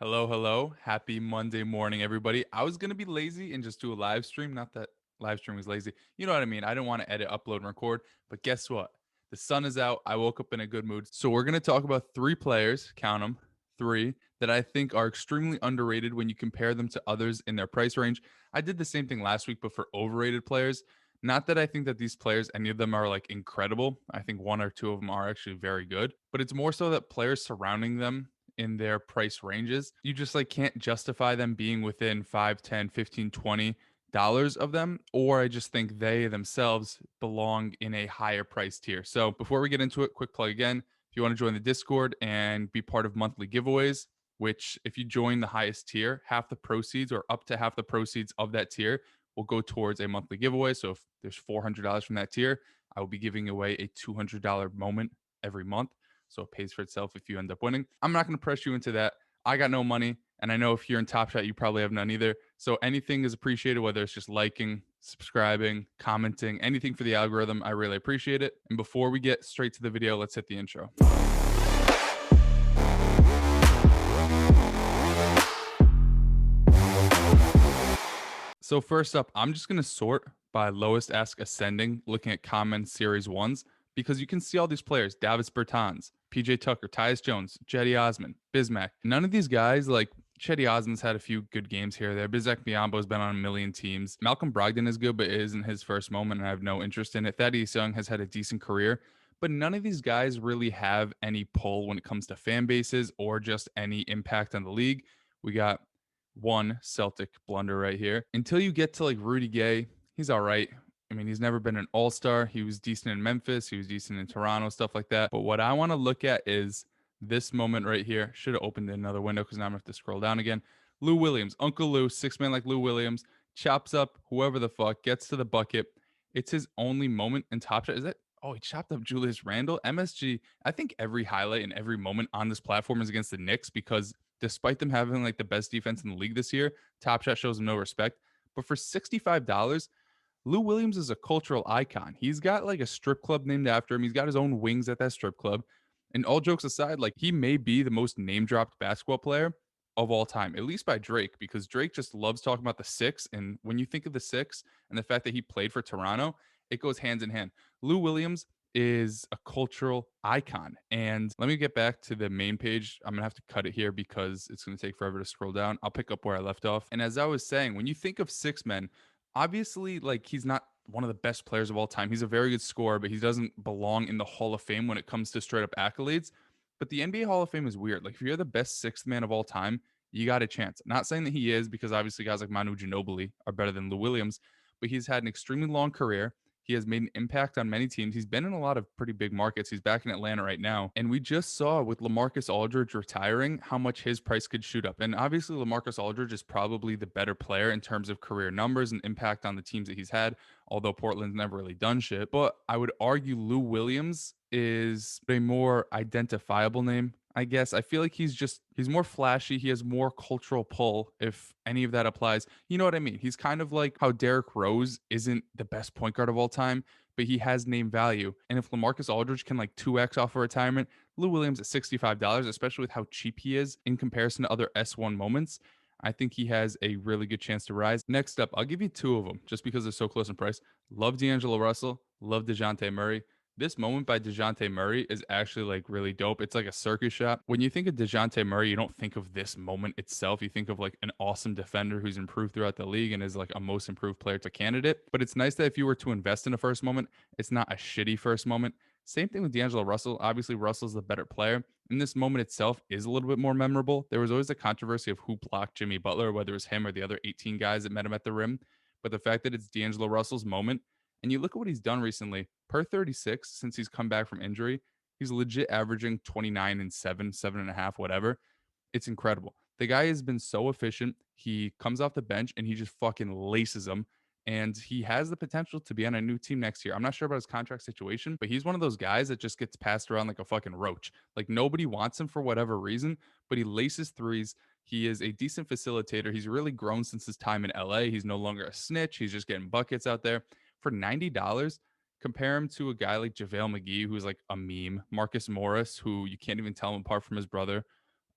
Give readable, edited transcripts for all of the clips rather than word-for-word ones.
Hello, hello. Happy Monday morning, everybody. I was going to be lazy and just do a live stream. Not that live stream was lazy. You know what I mean? I didn't want to edit, upload, and record. But guess what? The sun is out. I woke up in a good mood. So we're going to talk about three players, count them, three, that I think are extremely underrated when you compare them to others in their price range. I did the same thing last week, but for overrated players. Not that I think that these players, any of them are like incredible. I think one or two of them are actually very good, but it's more so that players surrounding them in their price ranges. You just like can't justify them being within 5, 10, 15, $20 of them, or I just think they themselves belong in a higher price tier. So before we get into it, quick plug again. If you want to join the Discord and be part of monthly giveaways, which if you join the highest tier, half the proceeds or up to half the proceeds of that tier will go towards a monthly giveaway. So if there's $400 from that tier, I will be giving away a $200 moment every month. So it pays for itself if you end up winning. I'm not going to press you into that. I got no money. And I know if you're in Top Shot, you probably have none either. So anything is appreciated, whether it's just liking, subscribing, commenting, anything for the algorithm. I really appreciate it. And before we get straight to the video, let's hit the intro. So first up, I'm just going to sort by lowest ask ascending, looking at comments series ones, because you can see all these players, Davis Bertans, PJ Tucker, Tyus Jones, Jetty Osman, Bismack. None of these guys, like Chetty Osman's had a few good games here or there. Bizak Biyombo's been on a million teams. Malcolm Brogdon is good, but it isn't his first moment, and I have no interest in it. Thaddeus Young has had a decent career, but none of these guys really have any pull when it comes to fan bases or just any impact on the league. We got one Celtic blunder right here. Until you get to like Rudy Gay, he's all right. I mean, he's never been an all-star. He was decent in Memphis. He was decent in Toronto, stuff like that. But what I want to look at is this moment right here. Should have opened another window because now I'm going to have to scroll down again. Lou Williams, Uncle Lou, six man like Lou Williams, chops up whoever the fuck, gets to the bucket. It's his only moment in Top Shot. Is that? Oh, he chopped up Julius Randle. MSG, I think every highlight and every moment on this platform is against the Knicks because despite them having like the best defense in the league this year, Top Shot shows them no respect. But for $65, Lou Williams is a cultural icon. He's got like a strip club named after him. He's got his own wings at that strip club. And all jokes aside, like he may be the most name dropped basketball player of all time, at least by Drake, because Drake just loves talking about the six. And when you think of the six and the fact that he played for Toronto, it goes hands in hand. Lou Williams is a cultural icon. And let me get back to the main page. I'm going to have to cut it here because it's going to take forever to scroll down. I'll pick up where I left off. And as I was saying, when you think of six men, obviously, like he's not one of the best players of all time. He's a very good scorer, but he doesn't belong in the Hall of Fame when it comes to straight up accolades. But the NBA Hall of Fame is weird. Like if you're the best sixth man of all time, you got a chance. Not saying that he is, because obviously guys like Manu Ginobili are better than Lou Williams, but he's had an extremely long career. He has made an impact on many teams. He's been in a lot of pretty big markets. He's back in Atlanta right now. And we just saw with LaMarcus Aldridge retiring how much his price could shoot up. And obviously, LaMarcus Aldridge is probably the better player in terms of career numbers and impact on the teams that he's had, although Portland's never really done shit. But I would argue Lou Williams is a more identifiable name. I guess I feel like he's more flashy. He has more cultural pull, if any of that applies. You know what I mean? He's kind of like how Derrick Rose isn't the best point guard of all time, but he has name value. And if LaMarcus Aldridge can like 2x off a retirement, Lou Williams at $65, especially with how cheap he is in comparison to other S1 moments, I think he has a really good chance to rise. Next up, I'll give you two of them just because they're so close in price. Love Deangelo Russell, love DeJounte Murray. This moment by DeJounte Murray is actually like really dope. It's like a circus shot. When you think of DeJounte Murray, you don't think of this moment itself. You think of like an awesome defender who's improved throughout the league and is like a most improved player to candidate. But it's nice that if you were to invest in a first moment, it's not a shitty first moment. Same thing with Deangelo Russell. Obviously, Russell's the better player. And this moment itself is a little bit more memorable. There was always a controversy of who blocked Jimmy Butler, whether it was him or the other 18 guys that met him at the rim. But the fact that it's D'Angelo Russell's moment, and you look at what he's done recently, per 36 since he's come back from injury, he's legit averaging 29 and 7, 7.5, whatever. It's incredible. The guy has been so efficient. He comes off the bench and he just fucking laces them. And he has the potential to be on a new team next year. I'm not sure about his contract situation, but he's one of those guys that just gets passed around like a fucking roach. Like nobody wants him for whatever reason, but he laces threes. He is a decent facilitator. He's really grown since his time in LA. He's no longer a snitch. He's just getting buckets out there. For $90, compare him to a guy like JaVale McGee, who's like a meme, Marcus Morris, who you can't even tell him apart from his brother,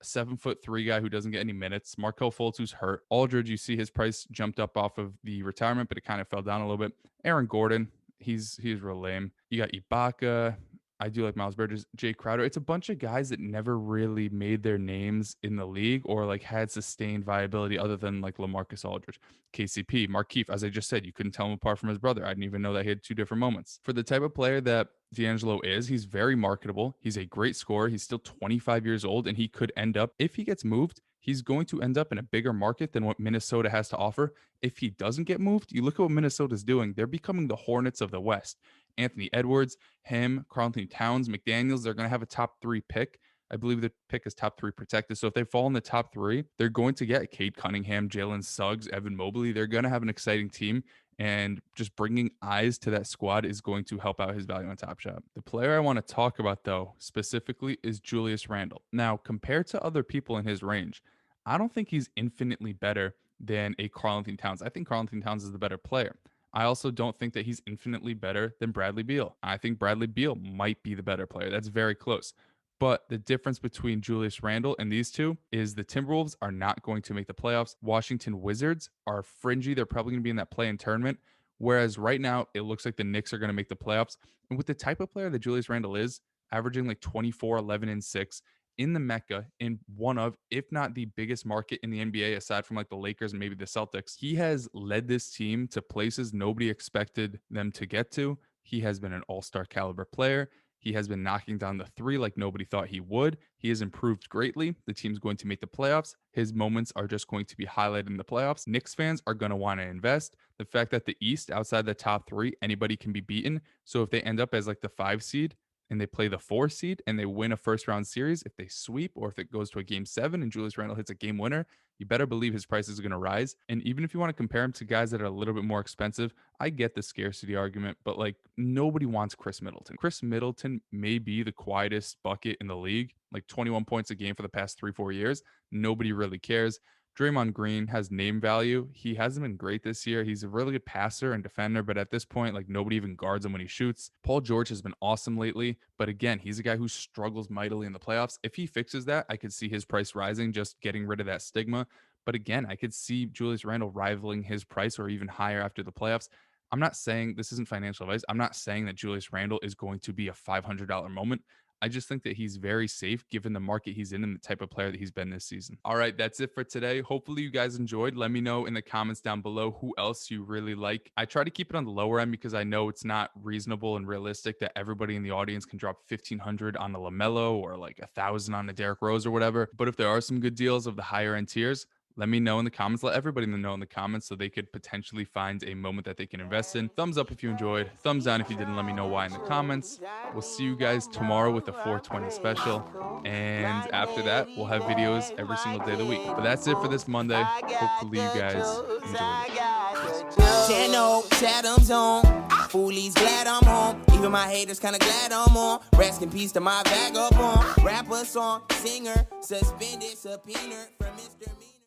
7'3" guy who doesn't get any minutes. Markelle Fultz, who's hurt. Aldridge, you see his price jumped up off of the retirement, but it kind of fell down a little bit. Aaron Gordon, he's real lame. You got Ibaka. I do like Miles Bridges, Jay Crowder. It's a bunch of guys that never really made their names in the league or like had sustained viability other than like LaMarcus Aldridge, KCP, Markieff. As I just said, you couldn't tell him apart from his brother. I didn't even know that he had two different moments. For the type of player that Deangelo is, he's very marketable. He's a great scorer. He's still 25 years old, and he could end up, if he gets moved, he's going to end up in a bigger market than what Minnesota has to offer. If he doesn't get moved, you look at what Minnesota's doing. They're becoming the Hornets of the West. Anthony Edwards, him, Karl-Anthony Towns, McDaniels, they're going to have a top 3 pick. I believe the pick is top 3 protected. So if they fall in the top 3, they're going to get Cade Cunningham, Jalen Suggs, Evan Mobley. They're going to have an exciting team. And just bringing eyes to that squad is going to help out his value on Top Shot. The player I want to talk about, though, specifically is Julius Randle. Now, compared to other people in his range, I don't think he's infinitely better than a Karl-Anthony Towns. I think Karl-Anthony Towns is the better player. I also don't think that he's infinitely better than Bradley Beal. I think Bradley Beal might be the better player. That's very close. But the difference between Julius Randle and these two is the Timberwolves are not going to make the playoffs. Washington Wizards are fringy. They're probably going to be in that play-in tournament. Whereas right now, it looks like the Knicks are going to make the playoffs. And with the type of player that Julius Randle is, averaging like 24, 11, and 6, in the Mecca, in one of, if not the biggest market in the NBA, aside from like the Lakers and maybe the Celtics, he has led this team to places nobody expected them to get to. He has been an all-star caliber player. He has been knocking down the 3 like nobody thought he would. He has improved greatly. The team's going to make the playoffs. His moments are just going to be highlighted in the playoffs. Knicks fans are going to want to invest. The fact that the East, outside the top 3, anybody can be beaten. So if they end up as like the 5 seed, and they play the 4 seed and they win a first round series, if they sweep or if it goes to a game 7 and Julius Randle hits a game winner, you better believe his price is going to rise. And even if you want to compare him to guys that are a little bit more expensive, I get the scarcity argument, but like nobody wants Chris Middleton. Chris Middleton may be the quietest bucket in the league, like 21 points a game for the past 3-4 years. Nobody really cares. Draymond Green has name value. He hasn't been great this year. He's a really good passer and defender, but at this point, like nobody even guards him when he shoots. Paul George has been awesome lately, but again, he's a guy who struggles mightily in the playoffs. If he fixes that, I could see his price rising, just getting rid of that stigma. But again, I could see Julius Randle rivaling his price or even higher after the playoffs. I'm not saying this isn't financial advice. I'm not saying that Julius Randle is going to be a $500 moment. I just think that he's very safe given the market he's in and the type of player that he's been this season. All right, that's it for today. Hopefully you guys enjoyed. Let me know in the comments down below who else you really like. I try to keep it on the lower end because I know it's not reasonable and realistic that everybody in the audience can drop $1,500 on a LaMelo or like $1,000 on a Derrick Rose or whatever. But if there are some good deals of the higher end tiers, let me know in the comments. Let everybody know in the comments so they could potentially find a moment that they can invest in. Thumbs up if you enjoyed. Thumbs down if you didn't. Let me know why in the comments. We'll see you guys tomorrow with a 420 special. And after that, we'll have videos every single day of the week. But that's it for this Monday. Hopefully you guys enjoyed it. 10 old Chatham's on. Foolies glad I'm home. Even my haters kinda glad I'm on. Rest in peace to my vagabond. Rapper song, singer, suspended, subpoena from Mr. Me.